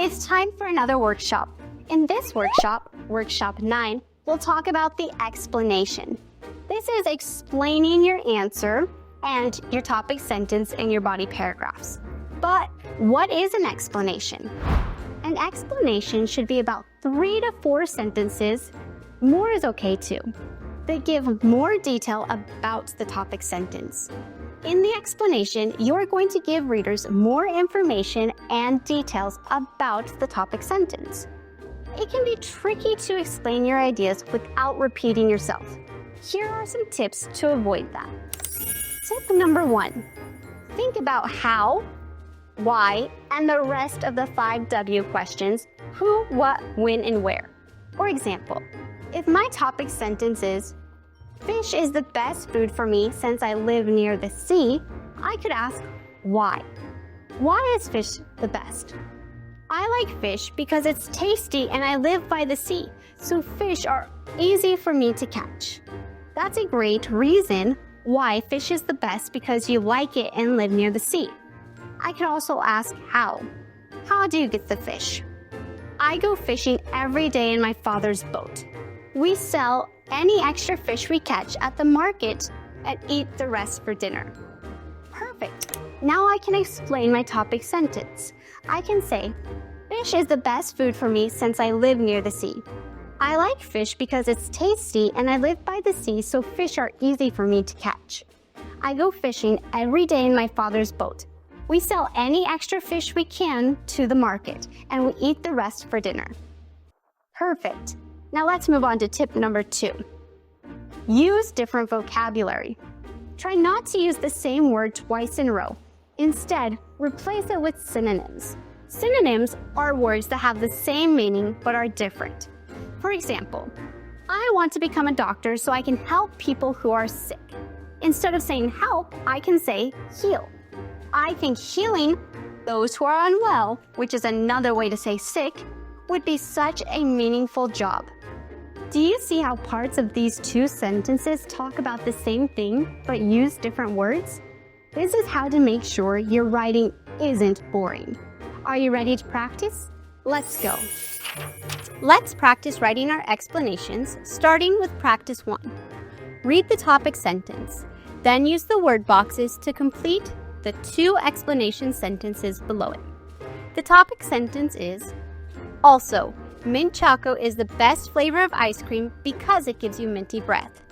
It's time for another workshop. In this workshop, Workshop 9, we'll talk about the explanation. This is explaining your answer and your topic sentence in your body paragraphs. But what is an explanation? An explanation should be about 3 to 4 sentences, more is okay too, that give more detail about the topic sentence. In the explanation, you're going to give readers more information and details about the topic sentence. It can be tricky to explain your ideas without repeating yourself. Here are some tips to avoid that. Tip number 1, think about how, why, and the rest of the 5 W questions: who, what, when, and where. For example, if my topic sentence is, fish is the best food for me since I live near the sea, I could ask, why? Why is fish the best? I like fish because it's tasty and I live by the sea, so fish are easy for me to catch. That's a great reason why fish is the best, because you like it and live near the sea. I could also ask how. How do you get the fish? I go fishing every day in my father's boat. We sell any extra fish we catch at the market and eat the rest for dinner. Perfect. Now I can explain my topic sentence. I can say, fish is the best food for me since I live near the sea. I like fish because it's tasty and I live by the sea, so fish are easy for me to catch. I go fishing every day in my father's boat. We sell any extra fish we can to the market and we eat the rest for dinner. Perfect. Now let's move on to tip number 2. Use different vocabulary. Try not to use the same word twice in a row. Instead, replace it with synonyms. Synonyms are words that have the same meaning but are different. For example, I want to become a doctor so I can help people who are sick. Instead of saying help, I can say heal. I think healing those who are unwell, which is another way to say sick, would be such a meaningful job. Do you see how parts of these 2 sentences talk about the same thing but use different words? This is how to make sure your writing isn't boring. Are you ready to practice? Let's go. Let's practice writing our explanations, starting with practice 1. Read the topic sentence, then use the word boxes to complete the 2 explanation sentences below it. The topic sentence is, also, mint choco is the best flavor of ice cream because it gives you minty breath.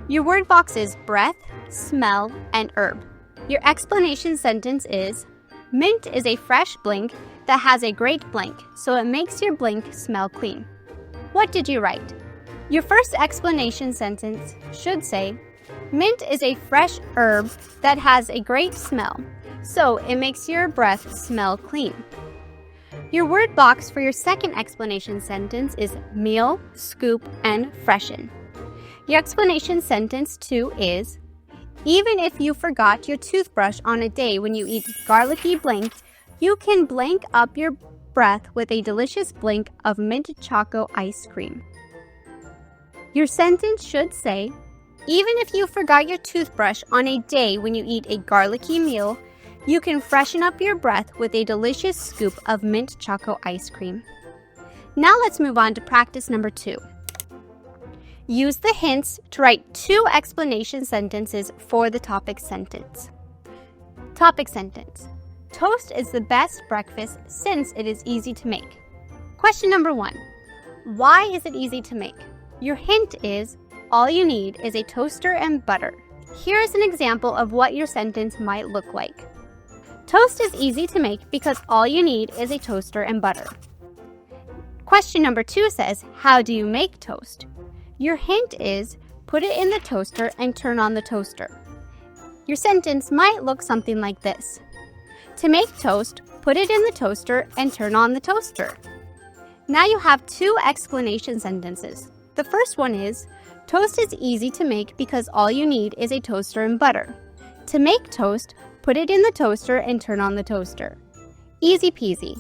Your word box is breath, smell, and herb. Your explanation sentence is, mint is a fresh blink that has a great blink, so it makes your blink smell clean. What did you write? Your first explanation sentence should say, mint is a fresh herb that has a great smell, so it makes your breath smell clean. Your word box for your second explanation sentence is meal, scoop, and freshen. Your explanation sentence 2 is, even if you forgot your toothbrush on a day when you eat garlicky blink, you can blink up your breath with a delicious blink of mint choco ice cream. Your sentence should say, even if you forgot your toothbrush on a day when you eat a garlicky meal, you can freshen up your breath with a delicious scoop of mint choco ice cream. Now let's move on to practice number 2. Use the hints to write 2 explanation sentences for the topic sentence. Topic sentence. Toast is the best breakfast since it is easy to make. Question number 1. Why is it easy to make? Your hint is, all you need is a toaster and butter. Here is an example of what your sentence might look like. Toast is easy to make because all you need is a toaster and butter. Question number 2 says, how do you make toast? Your hint is, put it in the toaster and turn on the toaster. Your sentence might look something like this. To make toast, put it in the toaster and turn on the toaster. Now you have 2 explanation sentences. The first one is, toast is easy to make because all you need is a toaster and butter. To make toast, put it in the toaster and turn on the toaster. Easy peasy.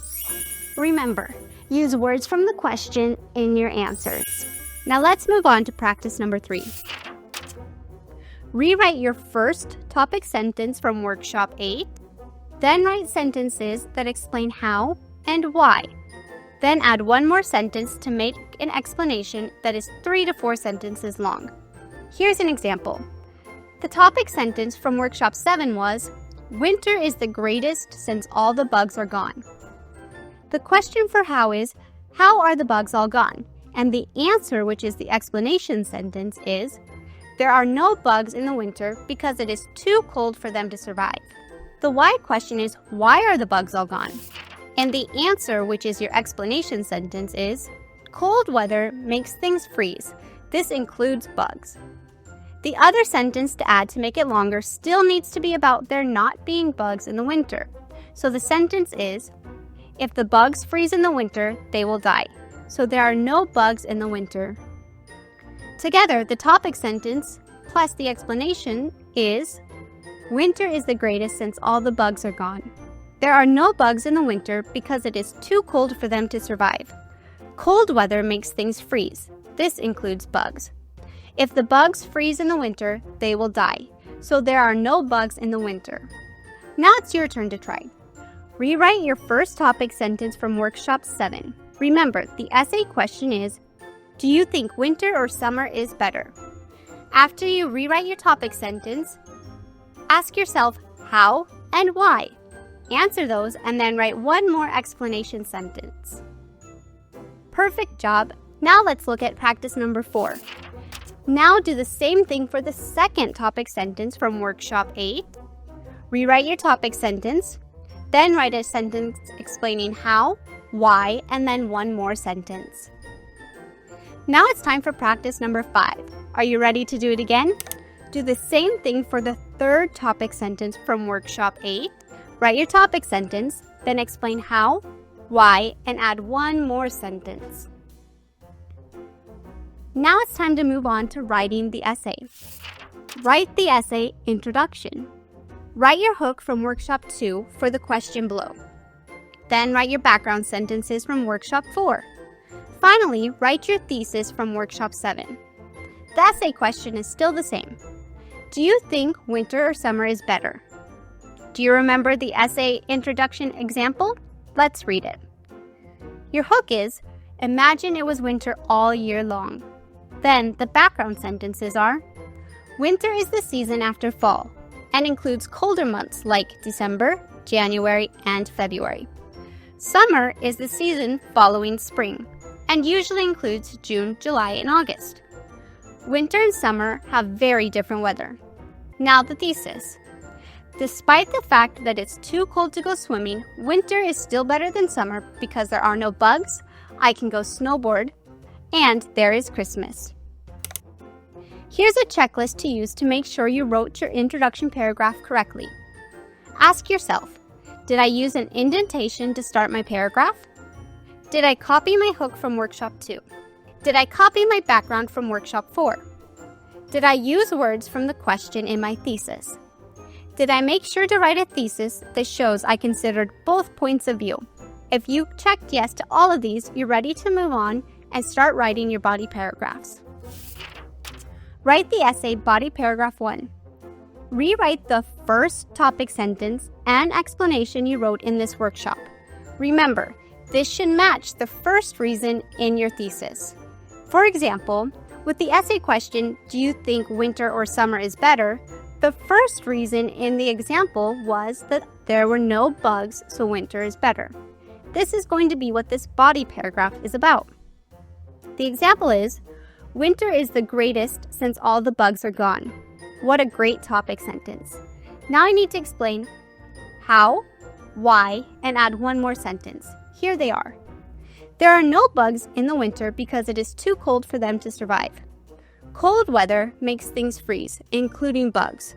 Remember, use words from the question in your answers. Now let's move on to practice number 3. Rewrite your first topic sentence from workshop 8, then write sentences that explain how and why. Then add one more sentence to make an explanation that is 3 to 4 sentences long. Here's an example. The topic sentence from workshop 7 was, "Winter is the greatest since all the bugs are gone." The question for how is, how are the bugs all gone? And the answer, which is the explanation sentence, is, there are no bugs in the winter because it is too cold for them to survive. The why question is, why are the bugs all gone? And the answer, which is your explanation sentence, is, cold weather makes things freeze. This includes bugs. The other sentence to add to make it longer still needs to be about there not being bugs in the winter. So the sentence is, if the bugs freeze in the winter, they will die. So there are no bugs in the winter. Together, the topic sentence plus the explanation is, winter is the greatest since all the bugs are gone. There are no bugs in the winter because it is too cold for them to survive. Cold weather makes things freeze. This includes bugs. If the bugs freeze in the winter, they will die. So there are no bugs in the winter. Now it's your turn to try. Rewrite your first topic sentence from workshop 7. Remember, the essay question is, do you think winter or summer is better? After you rewrite your topic sentence, ask yourself how and why. Answer those and then write one more explanation sentence. Perfect job. Now let's look at practice number 4. Now do the same thing for the second topic sentence from workshop 8. Rewrite your topic sentence, then write a sentence explaining how, why, and then one more sentence. Now it's time for practice number 5. Are you ready to do it again? Do the same thing for the third topic sentence from workshop 8. Write your topic sentence, then explain how, why, and add one more sentence. Now it's time to move on to writing the essay. Write the essay introduction. Write your hook from workshop 2 for the question below. Then write your background sentences from workshop 4. Finally, write your thesis from workshop 7. The essay question is still the same. Do you think winter or summer is better? Do you remember the essay introduction example? Let's read it. Your hook is, imagine it was winter all year long. Then the background sentences are, winter is the season after fall and includes colder months like December, January, and February. Summer is the season following spring and usually includes June, July, and August. Winter and summer have very different weather. Now the thesis. Despite the fact that it's too cold to go swimming, winter is still better than summer because there are no bugs, I can go snowboard, and there is Christmas. Here's a checklist to use to make sure you wrote your introduction paragraph correctly. Ask yourself, did I use an indentation to start my paragraph? Did I copy my hook from workshop 2? Did I copy my background from workshop 4? Did I use words from the question in my thesis? Did I make sure to write a thesis that shows I considered both points of view? If you checked yes to all of these, you're ready to move on and start writing your body paragraphs. Write the essay body paragraph 1. Rewrite the first topic sentence and explanation you wrote in this workshop. Remember, this should match the first reason in your thesis. For example, with the essay question, do you think winter or summer is better? The first reason in the example was that there were no bugs, so winter is better. This is going to be what this body paragraph is about. The example is, winter is the greatest since all the bugs are gone. What a great topic sentence. Now I need to explain how, why, and add one more sentence. Here they are. There are no bugs in the winter because it is too cold for them to survive. Cold weather makes things freeze, including bugs.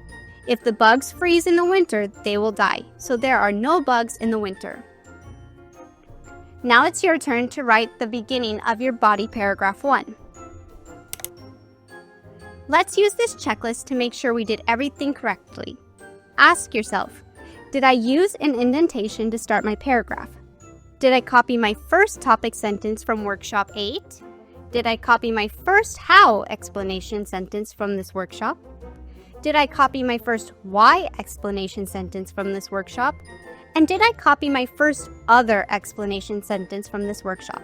If the bugs freeze in the winter, they will die, so there are no bugs in the winter. Now it's your turn to write the beginning of your body paragraph 1. Let's use this checklist to make sure we did everything correctly. Ask yourself, did I use an indentation to start my paragraph? Did I copy my first topic sentence from workshop 8? Did I copy my first how explanation sentence from this workshop? Did I copy my first why explanation sentence from this workshop? And did I copy my first other explanation sentence from this workshop?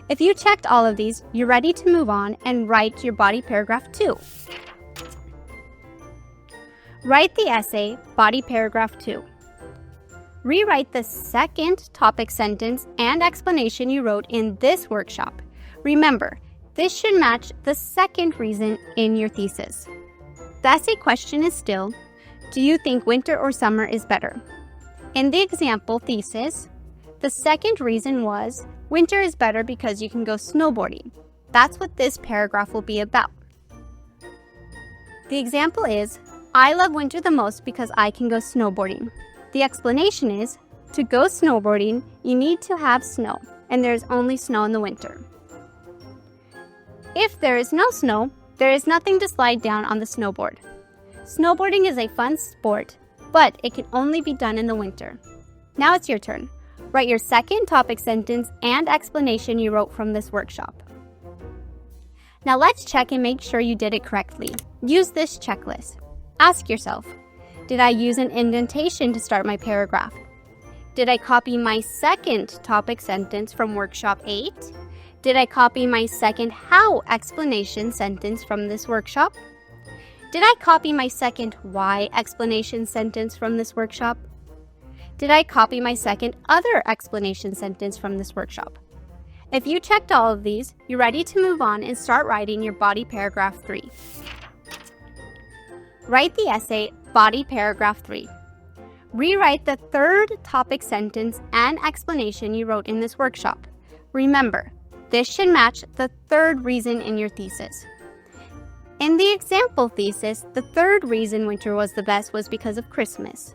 If you checked all of these, you're ready to move on and write your body paragraph 2. Write the essay, body paragraph 2. Rewrite the second topic sentence and explanation you wrote in this workshop. Remember, this should match the second reason in your thesis. The essay question is still, do you think winter or summer is better? In the example thesis, the second reason was, winter is better because you can go snowboarding. That's what this paragraph will be about. The example is, I love winter the most because I can go snowboarding. The explanation is, to go snowboarding, you need to have snow, and there's only snow in the winter. If there is no snow, there is nothing to slide down on the snowboard. Snowboarding is a fun sport, but it can only be done in the winter. Now it's your turn. Write your second topic sentence and explanation you wrote from this workshop. Now let's check and make sure you did it correctly. Use this checklist. Ask yourself, did I use an indentation to start my paragraph? Did I copy my second topic sentence from workshop 8? Did I copy my second how explanation sentence from this workshop? Did I copy my second why explanation sentence from this workshop? Did I copy my second other explanation sentence from this workshop? If you checked all of these, you're ready to move on and start writing your body paragraph 3. Write the essay, body paragraph 3. Rewrite the third topic sentence and explanation you wrote in this workshop. Remember, this should match the third reason in your thesis. In the example thesis, the third reason winter was the best was because of Christmas.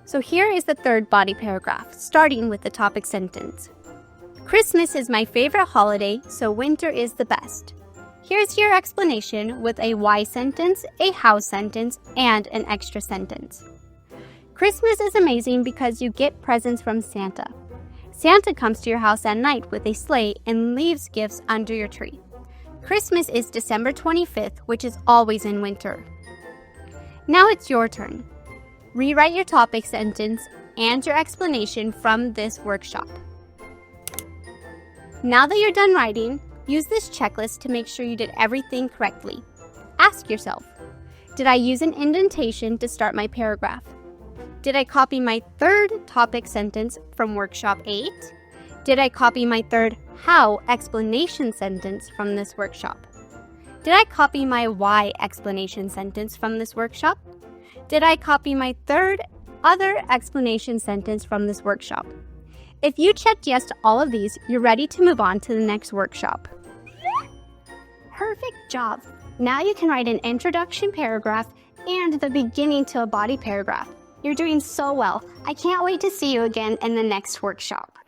So here is the third body paragraph, starting with the topic sentence. Christmas is my favorite holiday, so winter is the best. Here's your explanation with a why sentence, a how sentence, and an extra sentence. Christmas is amazing because you get presents from Santa. Santa comes to your house at night with a sleigh and leaves gifts under your tree. Christmas is December 25th, which is always in winter. Now it's your turn. Rewrite your topic sentence and your explanation from this workshop. Now that you're done writing, use this checklist to make sure you did everything correctly. Ask yourself, did I use an indentation to start my paragraph? Did I copy my third topic sentence from workshop 8? Did I copy my third how explanation sentence from this workshop? Did I copy my why explanation sentence from this workshop? Did I copy my third other explanation sentence from this workshop? If you checked yes to all of these, you're ready to move on to the next workshop. Perfect job! Now you can write an introduction paragraph and the beginning to a body paragraph. You're doing so well. I can't wait to see you again in the next workshop.